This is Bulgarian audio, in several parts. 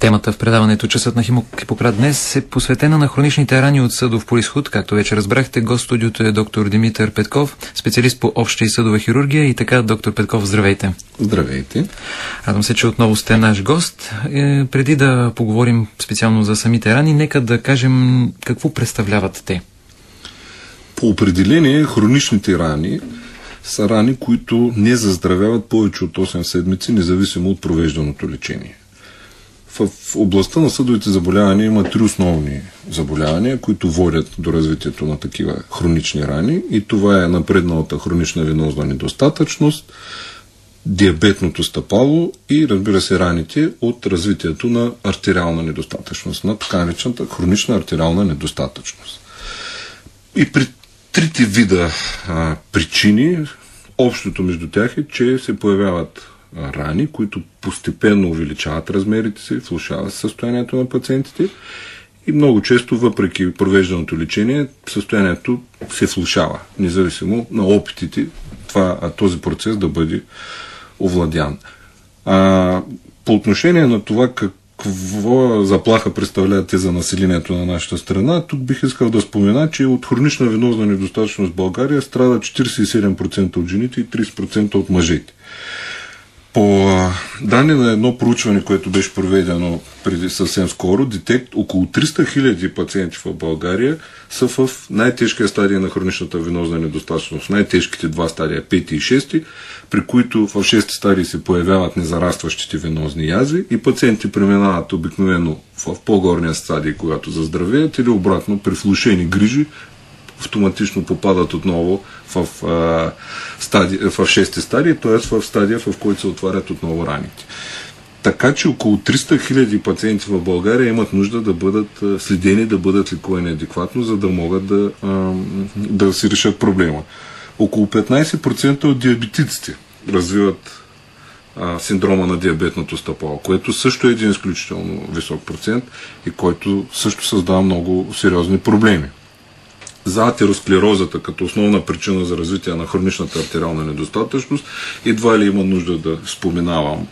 Темата в предаването "Часът на Хипократ" днес е посветена на хроничните рани от съдов произход. Както вече разбрахте, гост в студиото е доктор Димитър Петков, специалист по обща и съдова хирургия. И така, доктор Петков, здравейте. Здравейте. Радвам се, че отново сте наш гост. Преди да поговорим специално за самите рани, нека да кажем какво представляват те. По определение, хроничните рани са рани, които не заздравяват повече от 8 седмици, независимо от провежданото лечение. В областта на съдовите заболявания има 3 основни заболявания, които водят до развитието на такива хронични рани. И това е напредналата хронична венозна недостатъчност, диабетното стъпало и, разбира се, раните от развитието на артериална недостатъчност, на така наречената хронична артериална недостатъчност. И при трите вида причини, общото между тях е, че се появяват рани, които постепенно увеличават размерите си, влошават състоянието на пациентите и много често, въпреки провежданото лечение, състоянието се влошава, независимо на опитите този процес да бъде овладян. По отношение на това какво заплаха представляват те за населението на нашата страна, тук бих искал да спомена, че от хронична венозна недостатъчност в България страдат 47% от жените и 30% от мъжете. По данни на едно проучване, което беше проведено преди съвсем скоро, около 300 000 пациенти в България са в най-тежкия стадий на хроничната венозна недостатъчност. Най-тежките 2 стадия, 5 и 6, при които в 6 стадии се появяват незарастващите венозни язви и пациенти преминават обикновено в по-горния стадий, когато заздравеят, или обратно при влошени грижи автоматично попадат отново в 6-ти стадий, т.е. в стадия, в който се отварят отново раните. Така че около 300 000 пациенти в България имат нужда да бъдат следени, да бъдат лекувани адекватно, за да могат да си решат проблема. Около 15% от диабетиците развиват синдрома на диабетното стъпало, което също е един изключително висок процент и който също създава много сериозни проблеми. За атеросклерозата като основна причина за развитие на хроничната артериална недостатъчност едва ли има нужда да споменавам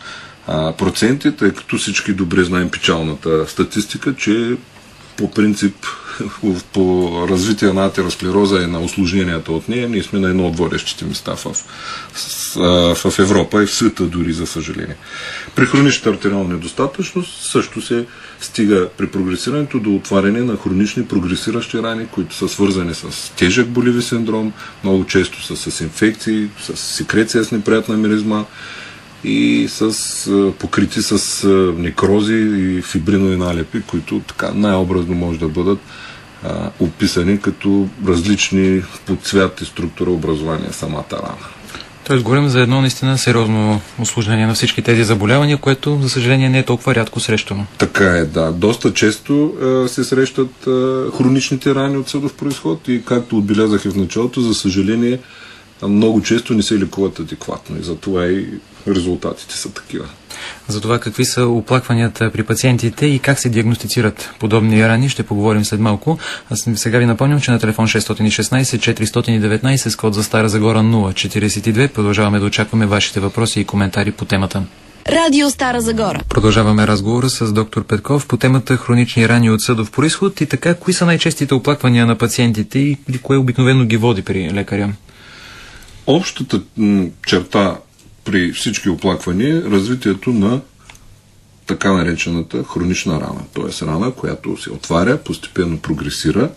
проценти, тъй като всички добре знаем печалната статистика, че по принцип по развитие на атеросклероза и на усложненията от нея ние сме на едно от водещите места в Европа и в света дори, за съжаление. При хроничната артериална недостатъчност също се стига при прогресирането до отваряне на хронични прогресиращи рани, които са свързани с тежък болеви синдром, много често с инфекции, с секреция с неприятна миризма и покрити с некрози и фибринови налепи, които така най-образно може да бъдат описани като различни по цвят и структура образования самата рана. Тоест говорим за едно наистина сериозно усложнение на всички тези заболявания, което, за съжаление, не е толкова рядко срещано. Така е, да. Доста често се срещат хроничните рани от съдов произход и, както отбелязах и в началото, за съжаление, много често не се лекуват адекватно и затова и резултатите са такива. За това какви са оплакванията при пациентите и как се диагностицират подобни рани, ще поговорим след малко. Аз сега ви напомням, че на телефон 616-419 с код за Стара Загора 042 продължаваме да очакваме вашите въпроси и коментари по темата. Радио Стара Загора. Продължаваме разговора с доктор Петков по темата хронични рани от съдов произход. И така, кои са най-честите оплаквания на пациентите и кое обикновено ги води при лекаря? Общата черта при всички оплаквания е развитието на така наречената хронична рана. Т.е. рана, която се отваря, постепенно прогресира,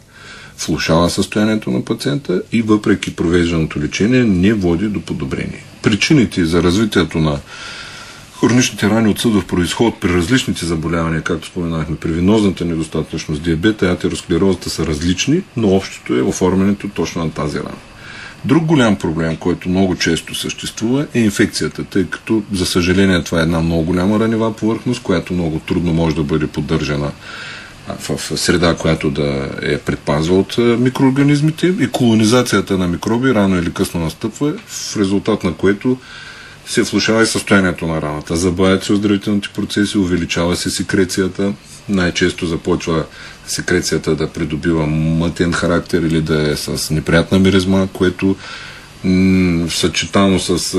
влошава състоянието на пациента и въпреки провежданото лечение не води до подобрение. Причините за развитието на хроничните рани от съдов произход при различните заболявания, както споменахме, при венозната недостатъчност, диабета и атеросклерозата са различни, но общото е оформянето точно на тази рана. Друг голям проблем, който много често съществува, е инфекцията, тъй като, за съжаление, това е една много голяма ранева повърхност, която много трудно може да бъде поддържана в среда, която да е предпазва от микроорганизмите, и колонизацията на микроби рано или късно настъпва, в резултат на което се влошава и състоянието на раната. Забавят се оздравителните процеси, увеличава се секрецията, най-често започва секрецията да придобива мътен характер или да е с неприятна миризма, което съчетано с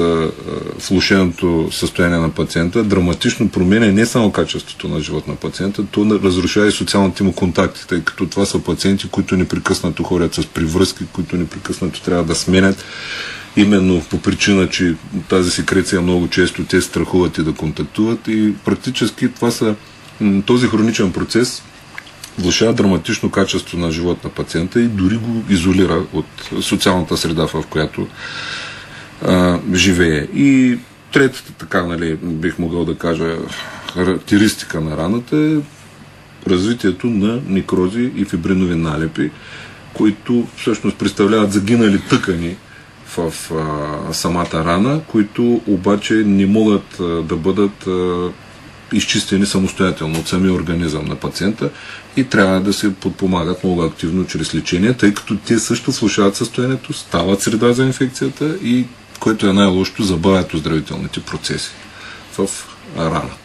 влошеното състояние на пациента, драматично променя не само качеството на живот на пациента, то разрушава и социалните му контакти, тъй като това са пациенти, които непрекъснато ходят с привръзки, които непрекъснато трябва да сменят, именно по причина, че тази секреция много често те страхуват и да контактуват, и практически това са този хроничен процес влошава драматично качество на живот на пациента и дори го изолира от социалната среда, в която живее. И третата, така, бих могъл да кажа, характеристика на раната е развитието на некрози и фибринови налепи, които всъщност представляват загинали тъкани в самата рана, които обаче не могат да бъдат изчистени самостоятелно от самия организъм на пациента и трябва да се подпомагат много активно чрез лечение, тъй като те също влошават състоянието, стават среда за инфекцията и, което е най-лошото, забавят оздравителните процеси в раната.